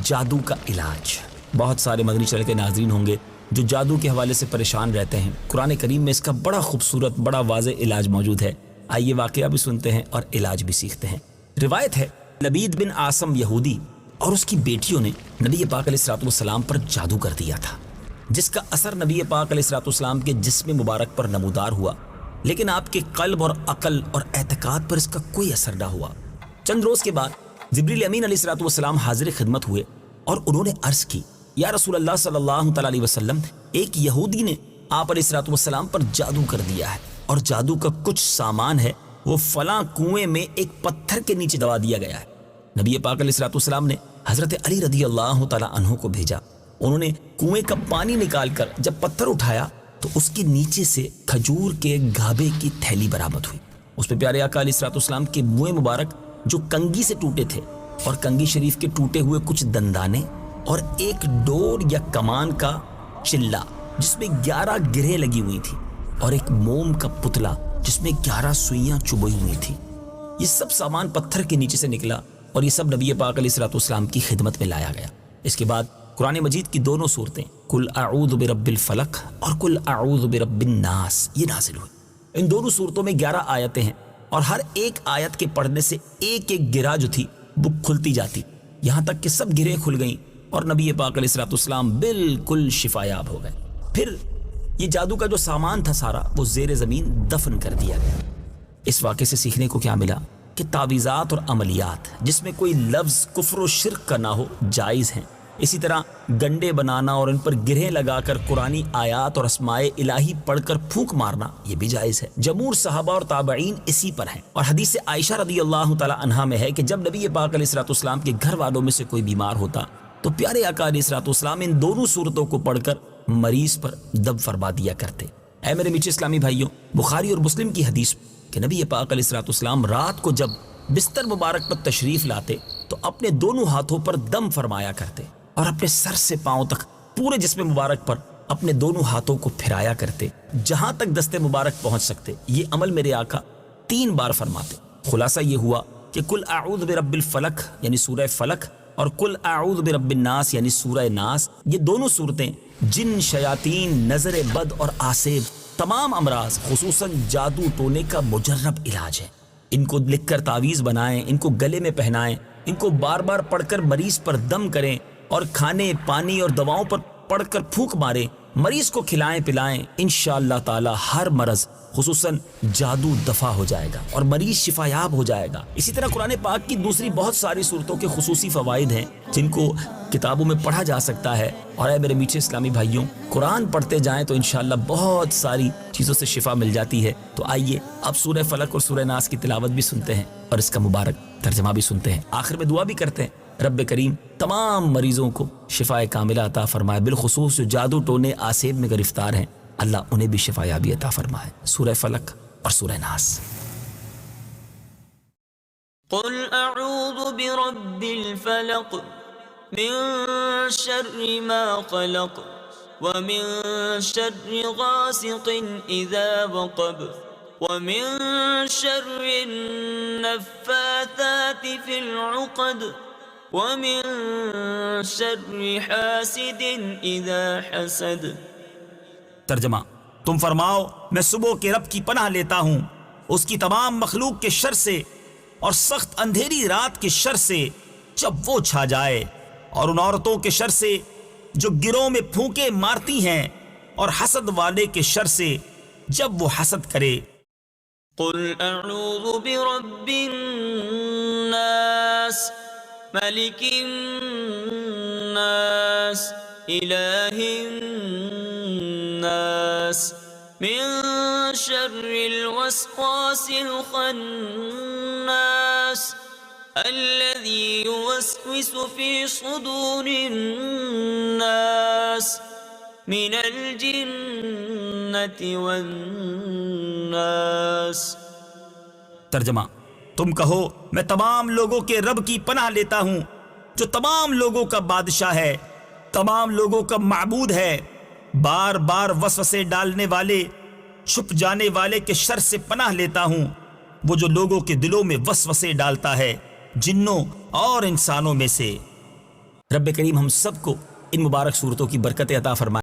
جادو کا علاج۔ بہت سارے مدنی چینل کے ناظرین ہوں گے جو جادو کے حوالے سے پریشان رہتے ہیں۔ قرآن کریم میں اس کا بڑا خوبصورت بڑا واضح علاج موجود ہے۔ آئیے واقعہ بھی سنتے ہیں اور علاج بھی سیکھتے ہیں۔ روایت ہے لبید بن عاصم یہودی اور اس کی بیٹیوں نے نبی پاک علیہ الصلوۃ والسلام پر جادو کر دیا تھا، جس کا اثر نبی پاک علیہ الصلوۃ والسلام کے جسم مبارک پر نمودار ہوا، لیکن آپ کے قلب اور عقل اور اعتقاد پر اس کا کوئی اثر نہ ہوا۔ چند روز کے بعد جبریل امین علیہ الصلوۃ والسلام حاضر خدمت ہوئے اور انہوں نے عرض کی، یا رسول اللہ صلی اللہ تعالی علیہ وسلم، ایک یہودی نے آپ علیہ الصلوۃ والسلام پر جادو کر دیا ہے، اور جادو کا کچھ سامان ہے وہ فلاں کنویں میں ایک پتھر کے نیچے دبا دیا گیا ہے۔ نبی پاک علیہ الصلوۃ والسلام نے حضرت علی رضی اللہ تعالی عنہ کو بھیجا۔ انہوں نے کنویں کا پانی نکال کر جب پتھر اٹھایا تو اس کے نیچے سے کھجور کے گھابے کی تھیلی برآمد ہوئی۔ اس پہ پیارے آقا علیہ الصلوۃ والسلام کے منہ مبارک جو کنگھی سے ٹوٹے تھے، اور کنگھی شریف کے ٹوٹے ہوئے کچھ دندانے، اور ایک ڈور یا کمان کا چلا جس میں 11 گرہیں لگی ہوئی تھی، اور ایک موم کا پتلا جس میں 11 سوئیاں چبھی ہوئی تھی۔ یہ سب سامان پتھر کے نیچے سے نکلا اور یہ سب نبی پاک علیہ الصلوۃ والسلام کی خدمت میں لایا گیا۔ اس کے بعد قرآن مجید کی دونوں صورتیں قل اعوذ برب الفلق اور قل اعوذ برب الناس یہ نازل ہوئی۔ ان دونوں صورتوں میں 11 آیتیں ہیں، اور ہر ایک آیت کے پڑھنے سے ایک ایک گرہ جو تھی وہ کھلتی جاتی، یہاں تک کہ سب گرہیں کھل گئیں اور نبی پاک علیہ الصلوۃ والسلام بالکل شفا یاب ہو گئے۔ پھر یہ جادو کا جو سامان تھا سارا وہ زیر زمین دفن کر دیا گیا۔ اس واقعے سے سیکھنے کو کیا ملا کہ تعویذات اور عملیات جس میں کوئی لفظ کفر و شرک کا نہ ہو جائز ہیں۔ اسی طرح گنڈے بنانا اور ان پر گرہیں لگا کر قرآنی آیات اور اسماء الہی پڑھ کر پھونک مارنا یہ بھی جائز ہے۔ جمہور صحابہ اور تابعین اسی پر ہیں، اور حدیث عائشہ رضی اللہ تعالی عنہا میں ہے کہ جب نبی پاک علیہ الصلوۃ والسلام کے گھر والوں میں سے کوئی بیمار ہوتا تو پیارے آقا علیہ الصلوۃ والسلام ان دونوں صورتوں کو پڑھ کر مریض پر دم فرما دیا کرتے۔ اے میرے میٹھے اسلامی بھائیوں، بخاری اور مسلم کی حدیث کہ نبی پاک علیہ الصلوۃ والسلام رات کو جب بستر مبارک پر تشریف لاتے تو اپنے دونوں ہاتھوں پر دم فرمایا کرتے، اور اپنے سر سے پاؤں تک پورے جسم مبارک پر اپنے دونوں ہاتھوں کو پھرایا کرتے جہاں تک دست مبارک پہنچ سکتے۔ یہ عمل میرے آقا 3 بار فرماتے۔ خلاصہ یہ ہوا کہ قل اعوذ برب الفلق یعنی سورہ فلق اور قل اعوذ برب الناس یعنی سورہ ناس، یہ دونوں صورتیں جن، شیاطین، نظر بد اور آسیب، تمام امراض خصوصاً جادو ٹونے کا مجرب علاج ہے۔ ان کو لکھ کر تعویذ بنائیں، ان کو گلے میں پہنائیں، ان کو بار بار پڑھ کر مریض پر دم کریں، اور کھانے، پانی اور دواؤں پر پڑھ کر پھونک ماریں، مریض کو کھلائیں پلائیں، انشاءاللہ تعالی ہر مرض خصوصاً جادو دفع ہو جائے گا اور مریض شفا یاب ہو جائے گا۔ اسی طرح قرآن پاک کی دوسری بہت ساری صورتوں کے خصوصی فوائد ہیں جن کو کتابوں میں پڑھا جا سکتا ہے۔ اور اے میرے میٹھے اسلامی بھائیوں، قرآن پڑھتے جائیں تو انشاءاللہ بہت ساری چیزوں سے شفا مل جاتی ہے۔ تو آئیے اب سورہ فلق اور سورہ ناس کی تلاوت بھی سنتے ہیں اور اس کا مبارک ترجمہ بھی سنتے ہیں، آخر میں دعا بھی کرتے ہیں رب کریم تمام مریضوں کو شفا کاملہ عطا فرمائے، بالخصوص جو جادو ٹونے آسیب میں گرفتار ہیں، اللہ انہیں بھی شفا یابی عطا فرمائے۔ سورہ فلق اور سورہ ناس۔ قل اعوذ برب الفلق من شر ما خلق ومن شر غاسق اذا وقب ومن شر النفاثات في العقد ومن شر حاسد اذا حسد۔ ترجمہ، تم فرماؤ میں صبح کے رب کی پناہ لیتا ہوں اس کی تمام مخلوق کے شر سے اور سخت اندھیری رات کے شر سے جب وہ چھا جائے، اور ان عورتوں کے شر سے جو گروہ میں پھونکے مارتی ہیں، اور حسد والے کے شر سے جب وہ حسد کرے۔ قل اعوذ برب الناس ملک الناس الہ الناس من شر الوسواس الخناس الذي يوسوس في صدور الناس من الجنة والناس۔ ترجمہ، تم کہو میں تمام لوگوں کے رب کی پناہ لیتا ہوں جو تمام لوگوں کا بادشاہ ہے، تمام لوگوں کا معبود ہے، بار بار وسوسے ڈالنے والے، چھپ جانے والے کے شر سے پناہ لیتا ہوں، وہ جو لوگوں کے دلوں میں وسوسے ڈالتا ہے، جنوں اور انسانوں میں سے۔ رب کریم ہم سب کو ان مبارک صورتوں کی برکت عطا فرمائے.